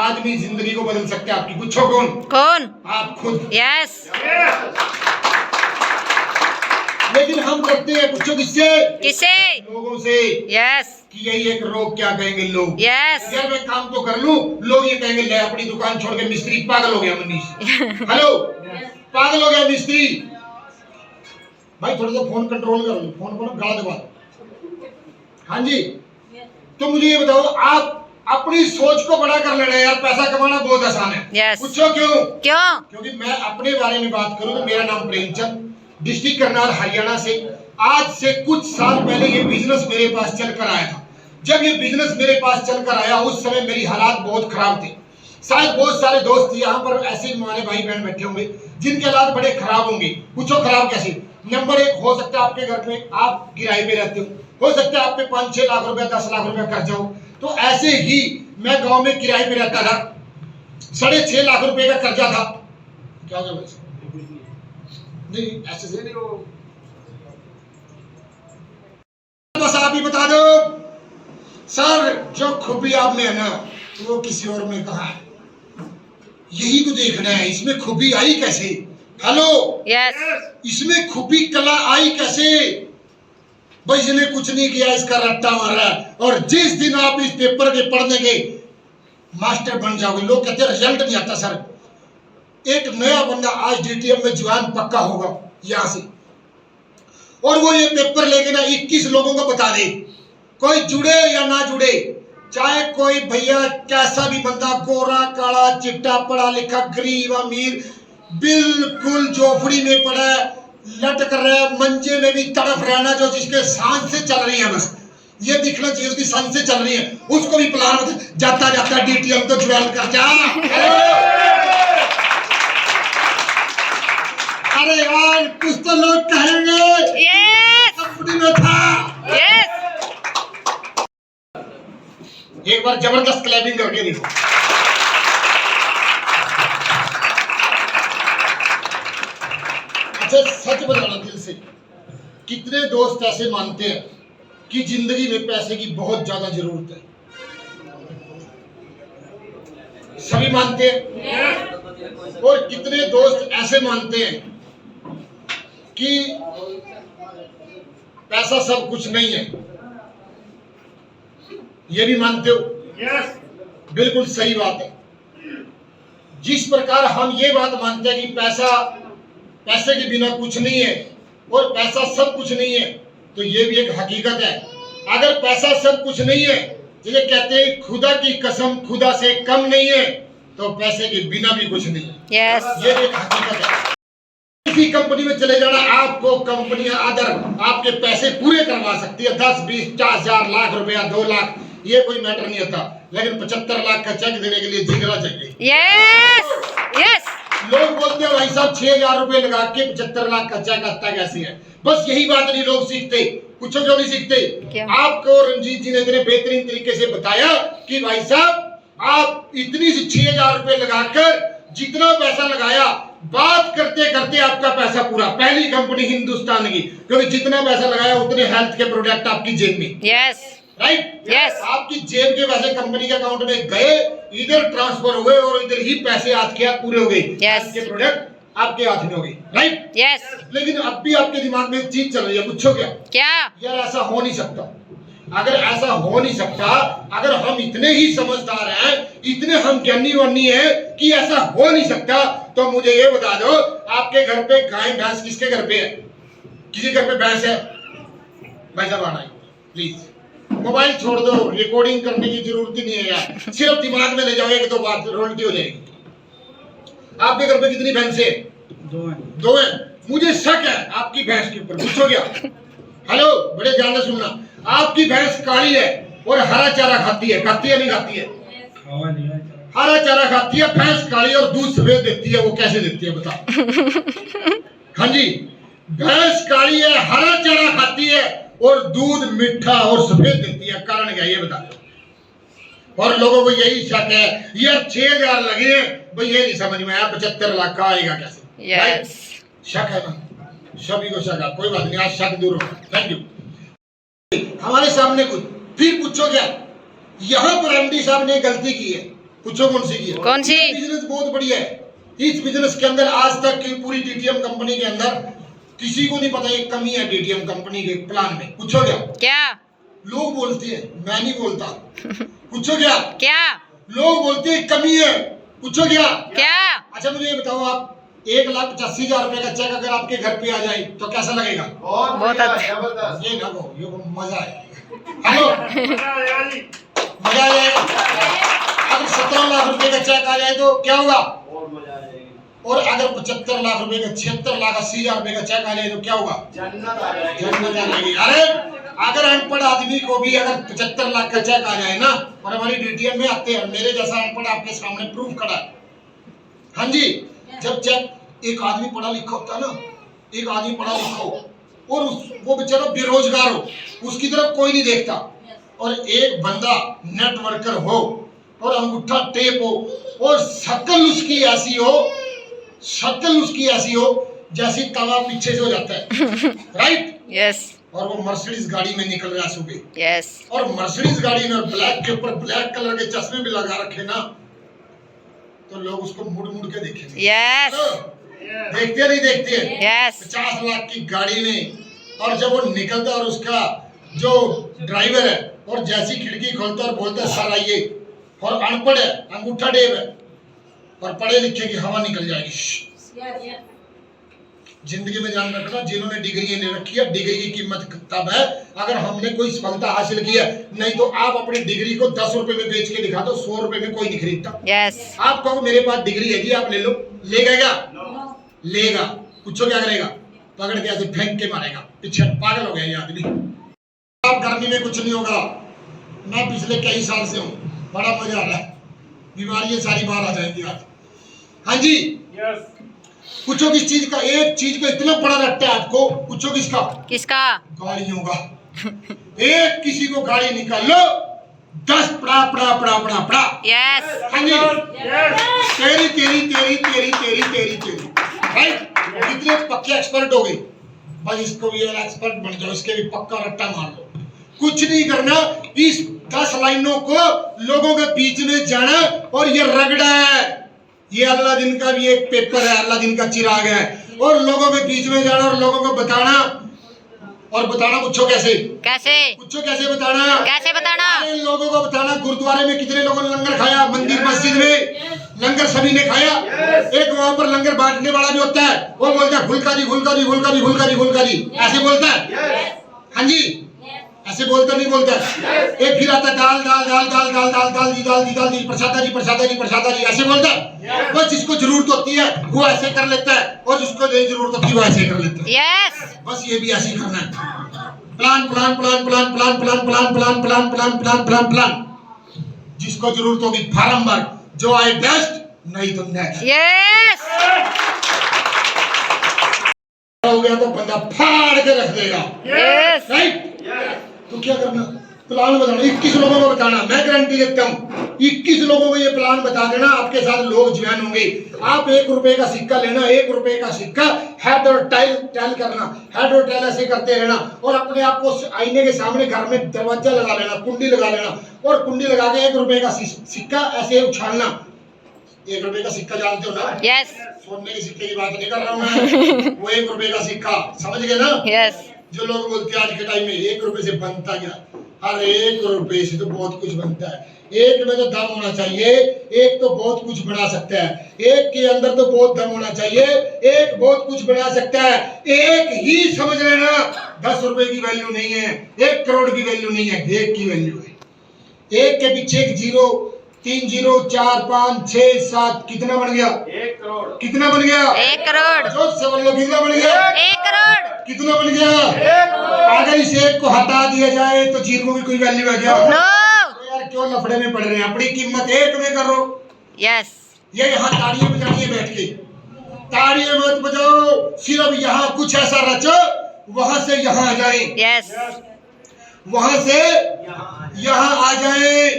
आदमी जिंदगी को बदल सकते हैं आपकी। पूछो कौन? कौन? आप खुद। यस। लेकिन हम करते हैं, पूछो किससे? किसे? लोगों से। यस। कि यही एक रोग, क्या कहेंगे लोग? यस। यार मैं काम तो कर लूं, लोग ये कहेंगे ले अपनी दुकान छोड़ के मिस्त्री पागल हो गया मनीष। हेलो, पागल हो गया मिस्त्री। भाई थोड़ा सा फोन कंट्रोल कर लो, फोन को गाला दबा दो। हाँ जी, तो मुझे ये बताओ, आप अपनी सोच को बड़ा कर लेना यार, पैसा कमाना बहुत आसान है। Yes. पूछो क्यों? क्यों? क्योंकि मैं अपने बारे में बात करूं तो मेरा नाम प्रेमचंद, डिस्ट्रिक्ट करनाल हरियाणा से। आज से कुछ साल पहले ये बिजनेस मेरे पास चलकर आया था। जब ये बिजनेस मेरे पास चलकर आया उस समय मेरी हालात बहुत खराब थे। शायद बहुत सारे दोस्त यहाँ पर ऐसे हमारे भाई बहन बैठे होंगे जिनके हालात बड़े खराब होंगे। पूछो खराब कैसे? नंबर एक, हो सकता है आपके घर में आप किराए पे रहते हो सकता है आप पे 5-6 लाख रुपए 10 लाख रुपए कर्जा हो। तो ऐसे ही मैं गांव में किराए पे रहता था, 6.5 लाख रुपए का कर्जा था। क्या हो गया? नहीं ऐसे से नहीं, वो बस आप ही बता दो सर, जो खूबी आप में है ना वो किसी और में कहाँ है? यही तो देखना है, इसमें खूबी आई कैसे? Hello, yes. इसमें खूबी कला आई कैसे? भाई इसने कुछ नहीं किया, इसका रट्टा मारा। और जिस दिन आप इस पेपर के पढ़ने के मास्टर बन जाओगे, लोग कहते हैं रिजल्ट नहीं आता सर, एक नया बंदा आज डीटीएम में जवान पक्का होगा यहां से, और वो ये पेपर लेके ना 21 लोगों को बता दे, कोई जुड़े या ना जुड़े, चाहे कोई भैया कैसा भी बंदा, गोरा काला चिट्टा पढ़ा लिखा गरीब अमीर, बिल्कुल झोपड़ी में पड़ा है, लटक रहा है, मंजे में भी तड़फ रहना, जो जिसके सांस से चल रही है, बस ये दिखना चाहिए उसकी सांस से चल रही है, उसको भी प्लान जाता जाता डीटीएम तो ज्वाइन कर जा। अरे यार कुछ तो लोग कहेंगे यस। कंपनी में था। यस। एक बार जबरदस्त क्लैपिंग करके देखो। अच्छा सच बताना दिल से, कितने दोस्त ऐसे मानते हैं कि जिंदगी में पैसे की बहुत ज्यादा जरूरत है? सभी मानते हैं। और कितने दोस्त ऐसे मानते हैं कि पैसा सब कुछ नहीं है? ये भी मानते हो? बिल्कुल सही बात है। जिस प्रकार हम ये बात मानते हैं कि पैसे के बिना कुछ नहीं है और पैसा सब कुछ नहीं है, तो ये भी एक हकीकत है। अगर पैसा सब कुछ नहीं है, जिसे कहते हैं खुदा की कसम खुदा से कम नहीं है, तो पैसे के बिना भी कुछ नहीं है। यस। ये भी एक हकीकत है। किसी कंपनी में चले जाना, आपको कंपनियां आदर आपके पैसे पूरे करवा सकती है, 10, 20, 50 हजार, लाख रुपया, 2 लाख, ये कोई मैटर नहीं होता। लेकिन 75 लाख का चेक देने के लिए जिगरा चाहिए। यस। यस। लोग बोलते हैं भाई साहब 6,000 रुपए लगा के 75 लाख का चेक आता कैसे है? बस यही बात नहीं लोग सीखते। पूछो क्यों नहीं सीखते? आपको रंजीत जी ने इतने बेहतरीन तरीके से बताया कि भाई साहब आप इतनी सी 6,000 रुपए लगाकर जितना पैसा लगाया, बात करते करते आपका पैसा पूरा। पहली कंपनी हिंदुस्तान की, क्योंकि जितना पैसा लगाया उतने हेल्थ के प्रोडक्ट आपकी जेब में। यस। राइट? यस। आपकी जेब के पैसे कंपनी के अकाउंट में गए, इधर ट्रांसफर हुए और इधर ही पैसे हाथ के हाथ पूरे हो गए। Yes. के प्रोडक्ट आपके हाथ में हो गए। राइट? यस। लेकिन अब भी आपके दिमाग में एक चीज चल रही है, पूछो क्या? क्या? यार ऐसा हो नहीं सकता। अगर ऐसा हो नहीं सकता, अगर हम इतने ही समझदार हैं, इतने हम ज्ञानी वानी हैं कि ऐसा हो नहीं सकता, तो मुझे ये बता दो आपके घर पे गाय भैंस किसके घर पे है? किसी घर पे भैंस है? भाई साहब आना प्लीज, मोबाइल छोड़ दो, रिकॉर्डिंग करने की जरूरत ही नहीं है यार, सिर्फ दिमाग में ले जाओ, एक दो बात रोल्टी हो जाएगी। आपके घर पे कितनी भैंस है? 2 है। मुझे शक है आपकी भैंस के ऊपर। पूछो क्या? हेलो, बड़े ध्यान से सुनना, आपकी भैंस काली है और हरा चारा खाती है, खाती है नहीं खाती है? हरा चारा खाती है, भैंस काली और दूध सफेद देती है, वो कैसे देती है बताओ? हाँ जी, भैंस काली है, हरा चारा खाती है और दूध मीठा और सफेद देती है, कारण क्या ये बता दो। और लोगों को यही शक है यार 6,000 लगे हैं, भाई ये नहीं समझ में आया 75 लाख का आएगा कैसे? यस। शक है ना, सभी को शक है, कोई बात नहीं, आज शक दूर हो। Thank you. हमारे सामने कुछ फिर पूछो क्या? यहाँ पर एमडी साहब ने गलती की है, पूछो कौन सी की है? कौन सी? बिजनेस बहुत बढ़िया है। इस बिजनेस के अंदर आज तक की पूरी डीटीएम कंपनी के अंदर किसी को नहीं पता ये कमी है डीटीएम कंपनी के प्लान में। पूछो क्या? क्या? लोग बोलते हैं, मैं नहीं बोलता। पूछो क्या? क्या? लोग बोलते हैं कमी है। पूछो क्या? क्या? अच्छा मुझे ये बताओ, आप 1,85,000 रुपए का चेक अगर आपके घर पे आ जाए तो कैसा लगेगा? बहुत अच्छा। जबरदस्त। ये ना वो, ये वो मजा आएगा। हेलो, मजा आ जाएगा। अगर 17 लाख रुपए का चेक आ जाए तो क्या होगा? और मजा आ जाएगी। और अगर 75 लाख रुपए का, 76,80,000 रुपए का चेक आ जाए तो क्या होगा? जन्नत आ जाएगी। जन्नत आ जाएगी। अरे अगर अनपढ़ आदमी को भी अगर 75 लाख का चेक आ जाए ना, और हमारी डीटीएम में आते हैं, मेरे जैसा अनपढ़ आपके सामने प्रूफ खड़ा है। हाँ जी, जब चेक, एक आदमी पढ़ा लिखा होता है ना, एक आदमी पढ़ा लिखा हो और वो बेचारा बेरोजगार हो, उसकी तरफ कोई नहीं देखता, और एक बंदा नेटवर्कर हो और अंगूठा टेप हो और शक्ल उसकी ऐसी हो, शक्ल उसकी ऐसी हो जैसी तवा पीछे से हो जाता है। राइट? यस। और वो मर्सिडीज गाड़ी में निकल रहा है सुबह, यस। और मर्सिडीज गाड़ी में ब्लैक के ऊपर ब्लैक कलर के चश्मे भी लगा रखे ना, तो लोग उसको मुड़ मुड़ के देखेंगे। यस। देखते नहीं देखते? यस। 50 लाख की गाड़ी में, और जब वो निकलता है और उसका जो ड्राइवर है और जैसी खिड़की खोलता और बोलता है सर आइए, और अनपढ़ है, अंगूठा टेप है, और पढ़े लिखे की हवा निकल जाएगी। जिंदगी में ध्यान रखना, जिन्होंने डिग्री ले रखी है, डिग्री की कीमत तब है अगर हमने कोई सफलता हासिल की है, नहीं तो आप अपनी डिग्री को 10 रुपए में बेच के दिखा दो, 100 रुपए में कोई नहीं खरीदता। यस। आप कहो मेरे पास डिग्री है जी, आप ले लो, लेगा क्या? लेगा। पूछो क्या करेगा? पकड़ के ऐसे फेंक के मारेगा, पीछे पागल हो गया ये आदमी। आप गर्मी में कुछ नहीं होगा, मैं पिछले कई साल से हूँ, बड़ा मजा आ रहा है, बीमारियां सारी बाहर आ जाएंगी आज। हाँ जी, पूछो किस चीज का? एक चीज का इतना बड़ा रट्टा है आपको, पूछो किसका? किसका? गाड़ियों का। एक किसी को गाड़ी निकाल लो, 10 पड़ा पड़ा पड़ा पड़ा पड़ा। यस। हाँ जी, तेरी तेरी तेरी तेरी तेरी तेरी तेरी, राइट? कितने पक्के एक्सपर्ट हो गए, बस इसको भी एक्सपर्ट बन जाओ, इसके भी पक्का रट्टा मार लो। कुछ नहीं करना, इस 10 लाइनों को लोगों के बीच में जाना, और ये रगड़ा है, ये अल्लादीन का भी एक पेपर है, अल्लादीन का चिराग है, और लोगों के बीच में जाना और लोगों को बताना, और बताना पूछो कैसे? कैसे? पूछो कैसे बताना? कैसे बताना? अरे लोगों को बताना, गुरुद्वारे में कितने लोगों ने लंगर खाया, मंदिर मस्जिद में लंगर सभी ने खाया। एक वहां पर लंगर बांटने वाला भी होता है, वो बोलता है फुल्का जी फुल्का जी फुल्का जी फुल्का जी फुल्का जी, ऐसे बोलता है। हाँ जी, ऐसे बोलता नहीं बोलता? एक फिर आता है दाल दाल दाल दाल दाल दाल दाल जी दाल जी दाल जी प्रसादा जी प्रसादा जी प्रसादा जी, ऐसे बोलता है। बस जिसको जरूरत होती है वो ऐसे कर लेता है, और जिसको नहीं जरूरत होती वो ऐसे कर लेता है। यस। बस ये भी ऐसे ही करना है। Plan plan plan plan plan plan plan plan plan plan plan plan plan, जिसको जरूरत होगी फार्म भर, जो आए बेस्ट, नहीं तो नेक्स्ट। यस। हो गया तो बंदा फाड़ के रख देगा। यस। राइट? तो क्या करना? प्लान बताना, 21 लोगों को बताना, मैं गारंटी देता हूँ 21 लोगों को ये प्लान बता देना, आपके साथ लोग ज्वाइन होंगे। आप 1 रुपए का सिक्का लेना, 1 रुपए का सिक्का हेड और टेल करना, हेड और टेल ऐसे करते रहना, और अपने आप को आईने के सामने घर में दरवाजा लगा लेना, कुंडी लगा लेना, और कुंडी लगा के 1 रुपए का सिक्का ऐसे उछालना। 1 रुपए का सिक्का जानते हो ना? यस। सोने के सिक्के की बात नहीं कर रहा हूँ मैं, वो 1 रुपए का सिक्का, समझ गए ना? यस। जो लोग बोलते हैं आज के टाइम में 1 रुपए से बनता क्या? हर 1 रुपए से तो बहुत कुछ बनता है। एक में तो दम होना चाहिए, एक तो बहुत कुछ बना सकता है, एक के अंदर तो बहुत दम होना चाहिए, एक बहुत कुछ बना सकता है। एक ही समझ लेना, 10 रुपए की वैल्यू नहीं है, 1 करोड़ की वैल्यू नहीं है, एक की वैल्यू है। एक के पीछे एक जीरो, 3 0 4 5 6 7, कितना बन गया? 1 करोड़। कितना बन गया? 1 करोड़। जो से बोलो कितना बन गया? 1 करोड़। कितना बन गया? 1 करोड़। अगर इस एक को हटा दिया जाए तो जीरो की कोई वैल्यू है क्या? नो। तो यार क्यों लफड़े में पड़ रहे हैं? अपनी कीमत 1 में करो। यस। ये यहाँ ताड़ियां बजानी है बैठ के, ताड़ियां मत बजाओ, सिर्फ यहाँ कुछ ऐसा रचो वहां से यहाँ आ जाए, यस। वहां से यहाँ आ जाए।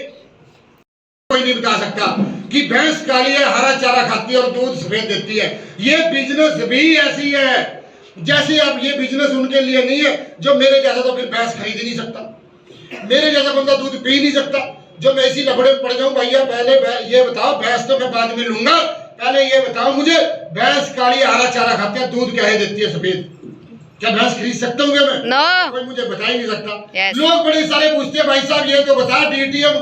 कोई नहीं बता सकता कि भैंस काली है, हरा चारा खाती है और दूध सफेद देती है। ये बिजनेस भी ऐसी है जैसे अब ये बिजनेस उनके लिए नहीं है जो मेरे जैसा तो फिर भैंस खरीद ही नहीं सकता, मेरे जैसा बंदा दूध पी नहीं सकता, जो मैं इसी लफड़े में पड़ जाऊं भैया। पहले ये बताओ, भैंस तो मैं बाद में लूंगा, पहले ये बताओ मुझे, भैंस काली हरा चारा खाते हैं, दूध क्या है देती है सफेद, क्या भैंस खरीद सकता हूँ क्या मैं? No. कोई मुझे बता ही नहीं सकता। Yes. लोग बड़े सारे पूछते हैं भाई साहब ये तो बता, डीटीएम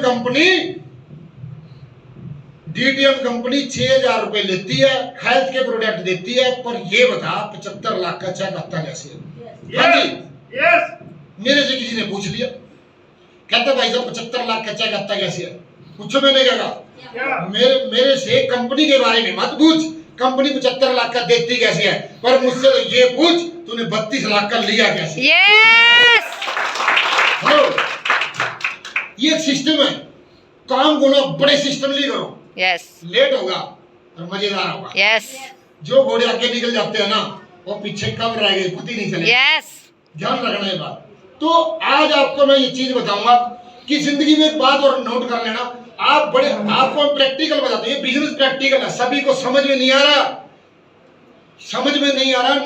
कंपनी 6,000 रुपए लेती है, हेल्थ के प्रोडक्ट देती है, पर ये बता 75 लाख का चेक आता कैसे है? हाँ जी, मेरे से किसी ने पूछ लिया, कहता भाई साहब 75 लाख का चेक आता कैसे है? पूछो, मैंने क्या कहा, मेरे से कंपनी के बारे में मत पूछ, कंपनी 75 लाख का देती कैसे है, पर मुझसे तो ये पूछ तूने 32 लाख का लिया कैसे? Yes. हेलो, ये एक सिस्टम है, काम को ना बड़े सिस्टमली करो, Yes. लेट होगा और मजेदार होगा। Yes. जो घोड़े आगे निकल जाते हैं ना, वो पीछे कब रह गए पता ही नहीं चले। Yes. ध्यान रखना ये बात। तो आज आपको मैं ये चीज बताऊंगा कि जिंदगी में एक बात और नोट कर लेना, आपको प्रैक्टिकल बताता हूं, ये बिजनेस प्रैक्टिकल है, सभी को समझ में नहीं आ रहा,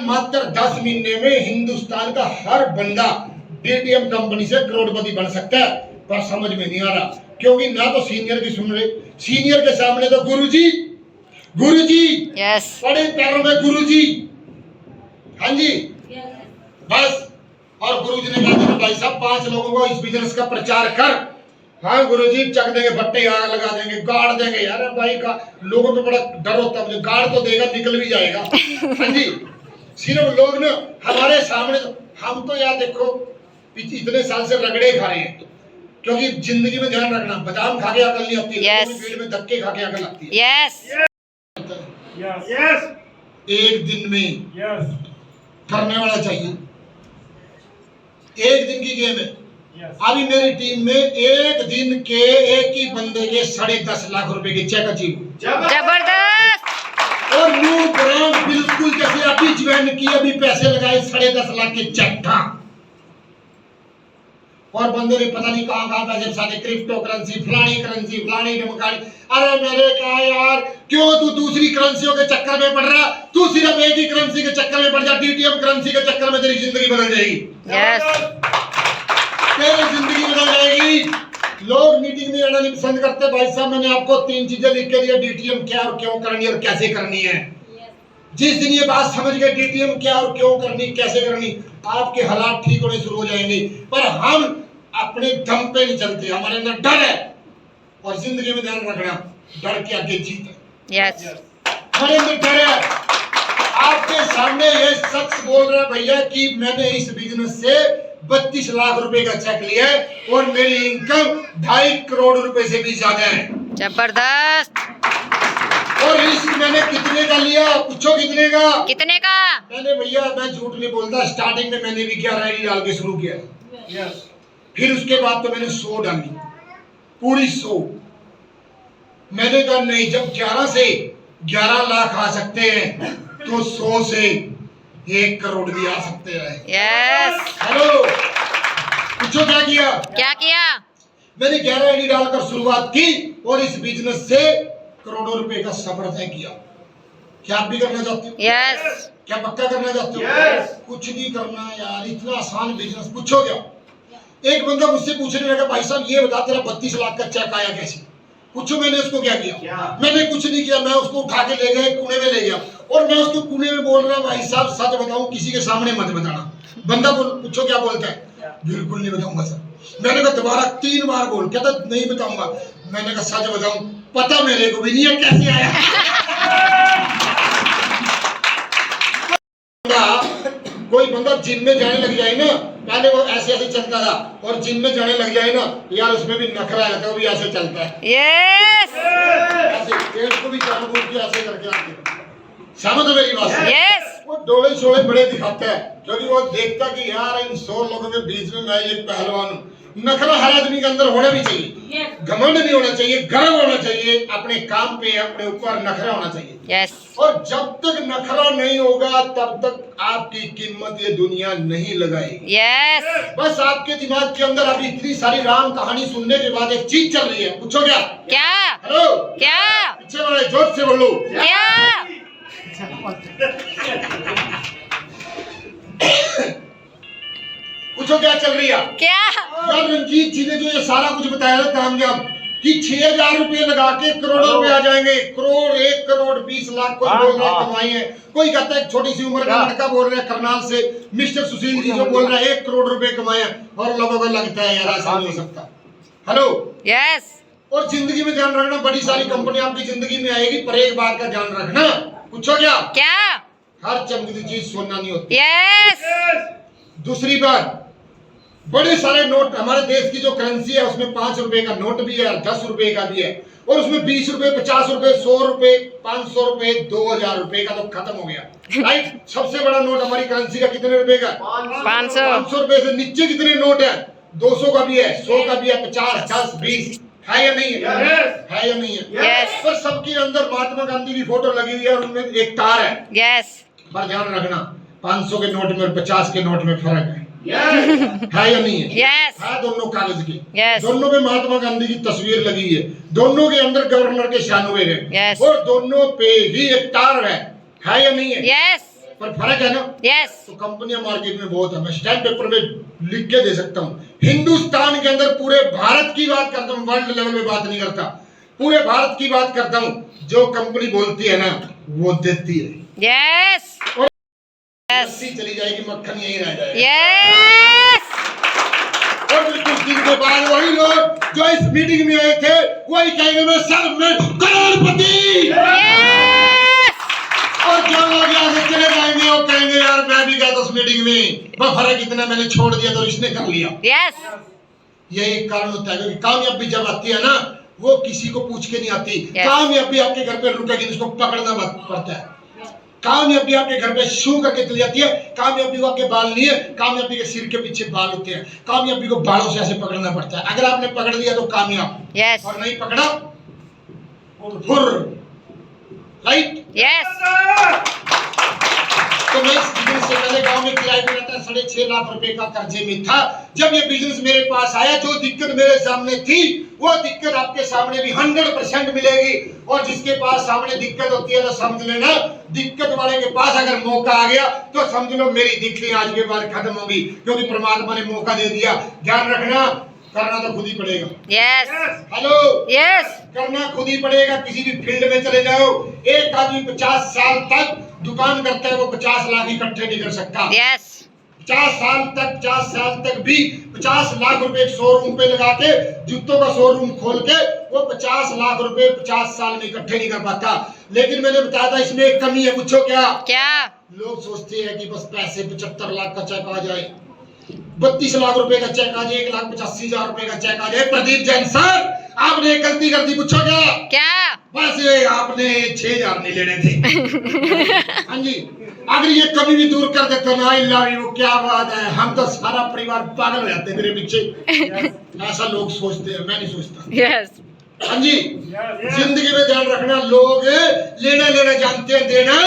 मात्र 10 महीने में हिंदुस्तान का हर बंदा डीटीएम कंपनी से करोड़पति बन सकता है, पर समझ में नहीं आ रहा, क्योंकि ना तो सीनियर की सुन रहे, सीनियर के सामने तो गुरुजी Yes. बड़े पैरों में गुरुजी, हाँ जी बस। और गुरुजी ने कहा भाई साहब 5 लोगों को इस बिजनेस का प्रचार कर, हाँ गुरुजी चक देंगे, भट्टे आग लगा देंगे, गाड़ देंगे। यार भाई का लोगों में बड़ा डर होता है, मुझे गाड़ तो देगा, निकल भी जाएगा। हाँ जी, सिर्फ लोग ना हमारे सामने, हम तो यार देखो इतने साल से रगड़े खा रहे हैं, क्योंकि जिंदगी में ध्यान रखना, बादाम खा के अकल नहीं आती, Yes. पेट में धक्के खा के अकल आती है। Yes. एक दिन में करने वाला चाहिए, एक दिन की गेम है। अभी मेरी टीम में एक दिन के एक ही बंदे के 10.5 लाख रुपए के चेक अचीव, जबरदस्त। और न्यू ब्रांड बिल्कुल जैसे अभी ज्वाइन की, अभी पैसे लगाए 10.5 लाख के चेक था, और बंदे ने पता नहीं कहां पैसे फंसाते, क्रिप्टो करेंसी, फलानी डमकानी। अरे मेरे कहा यार, क्यों तू दूसरी करेंसियों के चक्कर में पड़ रहा, तू सिर्फ एक ही करेंसी के चक्कर में पड़ जा, डीटीएम करेंसी के चक्कर में तेरी जिंदगी बदल जाएगी। Yes. तेरी जिंदगी बदल जाएगी। लोग मीटिंग में आना नहीं पसंद करते। भाई साहब मैंने आपको 3 चीजें लिख के दिया, डीटीएम क्या और क्यों करनी है और कैसे करनी है। जिस दिन ये बात समझ गए डीटीएम क्या और क्यों करनी, कैसे करनी, आपके हालात ठीक होने शुरू हो जाएंगे। पर हम अपने दम पे नहीं चलते, हमारे अंदर डर है, और जिंदगी में ध्यान रखना, डर के आगे जीत है। Yes. हमारे अंदर डर है। आपके सामने ये सच बोल रहा है भैया कि मैंने इस बिजनेस से 32 लाख रुपए का चेक लिया है, और मेरी इनकम 2.5 करोड़ रुपए से भी ज्यादा है। जबरदस्त। और रिस्क मैंने कितने का लिया, पूछो कितने का? कितने का? मैंने भैया, मैं झूठ नहीं बोलता, स्टार्टिंग में मैंने भी 11 आईडी डाल के शुरू किया। फिर उसके बाद तो मैंने 100 डाली, पूरी 100। मैंने कहा नहीं, जब 11 से 11 लाख आ सकते हैं, तो 100 से 1 करोड़ भी आ सकते हैं। Yes. हेलो, पूछो क्या किया? क्या किया? मैंने 11 आईडी डालकर शुरुआत की, और इस बिजनेस से करोड़ों रुपए का सफर तय किया। क्या आप भी करना चाहते हो? Yes. क्या पक्का करना चाहते हो? Yes. कुछ नहीं करना यार, इतना आसान बिजनेस। पूछो क्या? एक बंदा मुझसे पूछने लगा, भाई साहब ये बता तेरा 32 लाख का चेक आया कैसे? पूछो मैंने उसको क्या किया? मैंने कुछ नहीं किया, मैं उसको उठा के ले गया, पुणे में ले गया, और मैं उसको पुणे में बोल रहा, भाई साहब सच बताऊं, किसी के सामने मत बताना। बंदा पूछो क्या बोलता है? बिल्कुल नहीं बताऊंगा सर। मैंने कहा दोबारा 3 बार बोल, कहता नहीं बताऊंगा। मैंने कहा सच बताऊं, पता मेरे को भी नहीं है कैसे आया। कोई बंदा जिम में जाने लग जाए ना, पहले वो ऐसे ऐसे चलता था, और जिम में जाने लग जाए ना यार, उसमें भी नखरा है, तो वो भी ऐसे चलता है। Yes. ऐसे पेट को भी जानबूझ के ऐसे करके आते हैं। समझ तो मेरी बात से? Yes. वो डोले शोले बड़े दिखाता है, क्योंकि वो देखता कि यार इन 100 लोगों के बीच में मैं एक पहलवान हूँ। नखरा हर आदमी के अंदर होना भी चाहिए, घमंड नहीं होना चाहिए, गर्व होना चाहिए, अपने काम पे अपने ऊपर नखरा होना चाहिए। Yes. और जब तक नखरा नहीं होगा, तब तक आपकी कीमत ये दुनिया नहीं लगाएगी। Yes. बस आपके दिमाग के अंदर अभी इतनी सारी राम कहानी सुनने के बाद एक चीज चल रही है, पूछो क्या? क्या? हेलो, क्या? पीछे वाले जोर से बोलो। क्या? पूछो क्या चल रही है? क्या? यार रंजीत जी ने जो ये सारा कुछ बताया ना कामयाब, कि 6,000 रुपए लगा के करोड़ों रुपए आ जाएंगे। करोड़, 1 करोड़ 20 लाख कोई बोल रहा है कमाई है, कोई कहता है छोटी सी उम्र का लड़का बोल रहा है करनाल से मिस्टर सुशील जी जो बोल रहा है 1 करोड़ रुपए कमाए हैं, और लोगों को लगता है यार ऐसा नहीं हो सकता। हेलो, यस, और जिंदगी में ध्यान रखना, बड़ी सारी कंपनी आपकी जिंदगी में आएगी, पर एक बात का ध्यान रखना। पूछो क्या? हर चमकती चीज सोना नहीं होती। यस, दूसरी बात, बड़े सारे नोट, हमारे देश की जो करेंसी है उसमें 5 रुपए का नोट भी है और 10 रुपए का भी है, और उसमें 20 रुपए, 50 रुपए, 100 रुपए, 500 रुपए, 2000 रुपए का तो खत्म हो गया। राइट? सबसे बड़ा नोट हमारी करेंसी का कितने रुपए का? 500 रुपए से नीचे कितने नोट है? 200 का भी है, 100 का भी है, 50, 10, 20 है या नहीं है? है या नहीं है? Yes. पर सबके अंदर महात्मा गांधी की फोटो लगी हुई है और उनमें एक तार है। यस, पर ध्यान रखना, 500 के नोट में और 50 के नोट में फर्क है। है या नहीं है? यस, है दोनों कागज की। Yes. दोनों में महात्मा गांधी की तस्वीर लगी है, दोनों के अंदर गवर्नर के शानवे हैं। Yes. और दोनों पे ही एक तार है या नहीं है? यस, पर फर्क है ना? यस, तो कंपनियां मार्केट में बहुत है, मैं स्टैम्प पेपर में लिख के दे सकता हूँ। हिंदुस्तान के अंदर पूरे भारत की बात करता हूँ, वर्ल्ड लेवल में बात नहीं करता, पूरे भारत की बात करता हूँ। जो कंपनी बोलती है ना वो देती है। यस, लस्सी चली जाएगी, मक्खन यही रह जाएगा। यस, और फिर कुछ दिन के बाद वही लोग जो इस मीटिंग में आए थे वही कहेंगे मैं सब में करोड़पति। और जो लोग यहाँ से चले जाएंगे वो कहेंगे यार मैं भी गया था उस मीटिंग में, बस फर्क इतना मैंने छोड़ दिया तो इसने कर लिया। यस, यही कारण होता है, क्योंकि कामयाबी जब आती है ना वो किसी को पूछ के नहीं आती। Yes. कामयाबी आपके घर पे रुकेगी, उसको पकड़ना पड़ता है। कामयाबी आपके घर पे शू करके चली जाती है। कामयाबी को आपके बाल नहीं है, कामयाबी के सिर के पीछे बाल होते हैं। कामयाबी को बालों से ऐसे पकड़ना पड़ता है। अगर आपने पकड़ लिया तो कामयाब, यस, और नहीं पकड़ा तो फुर। राइट? यस, तो मैं इस बिजनेस से पहले गांव में किराए पे रहता, 6.5 लाख रुपए का कर्जे में था। जब ये बिजनेस मेरे पास आया, जो दिक्कत मेरे सामने थी वो दिक्कत आपके सामने भी 100% मिलेगी। और जिसके पास सामने दिक्कत होती है तो समझ लेना, दिक्कत वाले के पास अगर मौका आ गया तो समझ लो मेरी दिक्कत आज के बाद खत्म होगी, क्योंकि परमात्मा ने मौका दे दिया। ध्यान रखना, करना तो खुद ही पड़ेगा। यस, हेलो, यस, करना खुद ही पड़ेगा। किसी भी फील्ड में चले जाओ, एक आदमी 50 साल तक दुकान करता है, वो 50 लाख इकट्ठे नहीं कर सकता। यस, 50 साल तक भी 50 लाख रुपए एक शोरूम पे लगा के, जूतों का शोरूम खोल के वो 50 लाख रुपए 50 साल में इकट्ठे नहीं कर पाता। लेकिन मैंने बताया था इसमें एक कमी है। पूछो क्या? लोग सोचते हैं कि बस पैसे 75 लाख का चेक आ जाए, 32 लाख रुपए का चेक आ जाए, 1,85,000 रुपए का चेक आ जाए। प्रदीप जैन सर, आपने एक गलती कर दी। पूछो क्या? बस ये आपने 6,000 नहीं लेने थे। हाँ जी, अगर ये कभी भी दूर कर देते ना, वो क्या बात है, हम तो सारा परिवार पागल हो जाते मेरे पीछे। ऐसा लोग सोचते हैं, मैं नहीं सोचता। यस, हाँ जी, जिंदगी में ध्यान रखना, लोग लेना जानते हैं, देना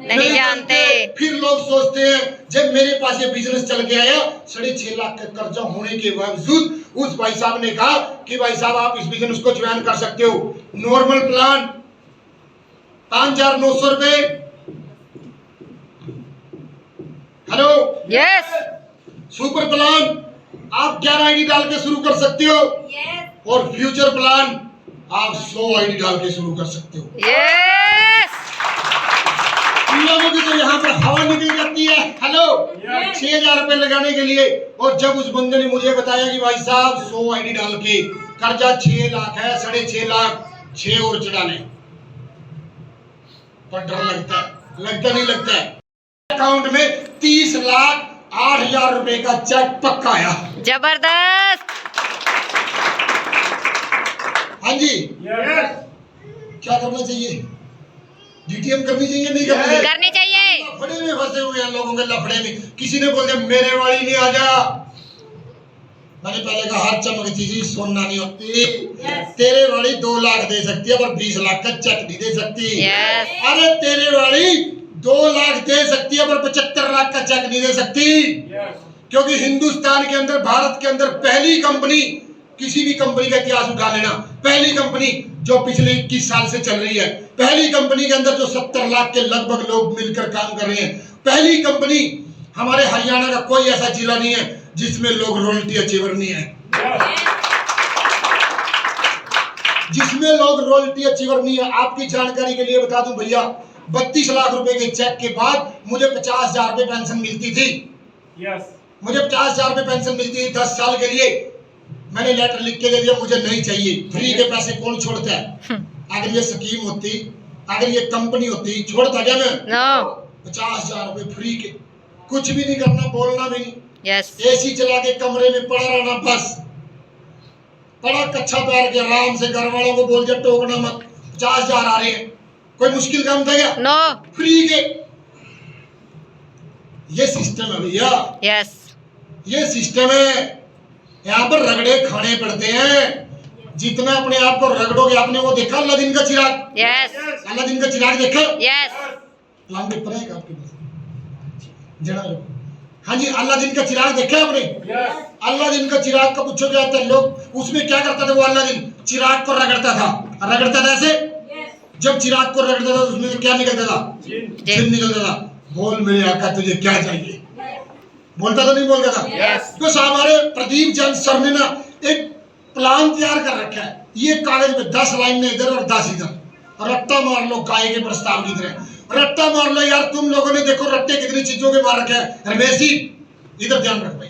नहीं जानते। फिर लोग सोचते हैं जब मेरे पास ये बिजनेस चल के आया, 6.5 लाख का कर्जा होने के बावजूद उस भाई साहब ने कहा कि भाई साहब आप इस बिजनेस को ज्वाइन कर सकते हो। नॉर्मल प्लान 5,900 रुपए। हेलो, यस, सुपर प्लान आप 11 आईडी डाल के शुरू कर सकते हो। और फ्यूचर प्लान आप 100 आईडी डाल के शुरू कर सकते हो। यस, लोगों की तो यहाँ पर हवा निकल जाती है। हेलो, 6,000 रुपए लगाने के लिए, और जब उस बंदे ने मुझे बताया कि भाई साहब 100 आईडी डाल के कर्जा 6 लाख है, 6.5 लाख 6 और चढ़ा ले, पर डर लगता है, लगता है। अकाउंट में 30,08,000 रुपए का चेक पक्का आया। जबरदस्त। हाँ जी, क्या करना चाहिए? डीटीएम करनी चाहिए, नहीं करनी चाहिए? लफड़े में फंसे हुए हैं, लोगों के लफड़े में। किसी ने बोल दिया मेरे वाली नहीं, आ जा। मैंने पहले कहा हर चमकती चीज सोना नहीं होती। तेरे वाली 2 लाख दे सकती है पर 20 लाख का चेक नहीं दे सकती। अरे तेरे वाली 2 लाख दे सकती है पर 75 लाख का चेक नहीं दे सकती। क्योंकि हिंदुस्तान के अंदर, भारत के अंदर पहली कंपनी, किसी भी कंपनी का इतिहास उठा लेना, पहली कंपनी जो पिछले 21 साल से चल रही है, पहली कंपनी के अंदर जो 70 लाख के लगभग लोग मिलकर काम कर रहे हैं, पहली कंपनी, हमारे हरियाणा का कोई ऐसा जिला नहीं है जिसमें लोग रॉयल्टी अचीवर नहीं है। जिसमें लोग रॉयल्टी अचीवर नहीं है। आपकी जानकारी के लिए बता दूं भैया, 32 लाख रुपए के चेक के बाद मुझे 50,000 रुपए पेंशन मिलती थी। मुझे 50,000 रुपए पेंशन मिलती थी 10 साल के लिए। मैंने लेटर लिख के दे दिया, मुझे नहीं चाहिए। फ्री के पैसे कौन छोड़ता है? अगर ये स्कीम होती, अगर ये कंपनी होती, छोड़ता क्या मैं? नो। 50,000 रुपए फ्री के, कुछ भी नहीं करना, बोलना भी नहीं, यस। एसी चला के कमरे में पड़ा रहना बस। बड़ा कच्चा पैर के आराम से घर वालों को बोल के टोकना मत। 50,000 आ रहे हैं, कोई मुश्किल काम था क्या? नो। फ्री के। ये सिस्टम है भैया, यस। ये सिस्टम है। यहाँ पर रगड़े खाने पड़ते हैं। जितना अपने आप को रगड़ोगे, आपने वो देखा अलादीन का चिराग? यस। अलादीन का चिराग देखा? यस। प्लान पेपर है आपके पास? जरा हाँ जी, अलादीन का चिराग देखा आपने? अलादीन का चिराग का पूछो क्या था? लोग उसमें क्या करता था? वो अलादीन चिराग को रगड़ता था। रगड़ता था ऐसे। जब चिराग को रगड़ता था उसमें से क्या निकलता था? जिन निकलता था। बोल मेरे आका तुझे क्या चाहिए? बोलता तो नहीं बोलता था? तो हमारे प्रदीप जैन सर ने ना एक प्लान तैयार कर रखा है। ये कागज पे 10 लाइन इधर और 10 इधर, रट्टा मार लो गाय के प्रस्ताव की तरह। रट्टा मार लो यार। तुम लोगों ने देखो रट्टे कितनी चीजों के मार रखे हैं। रमेश जी इधर ध्यान रख भाई।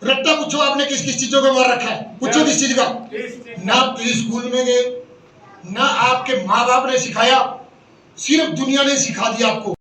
रट्टा पूछो आपने किस किस चीजों को मार रखा है? पूछो किस चीज का? ना प्री स्कूल में गए, ना आपके माँ बाप ने सिखाया, सिर्फ दुनिया ने सिखा दिया आपको।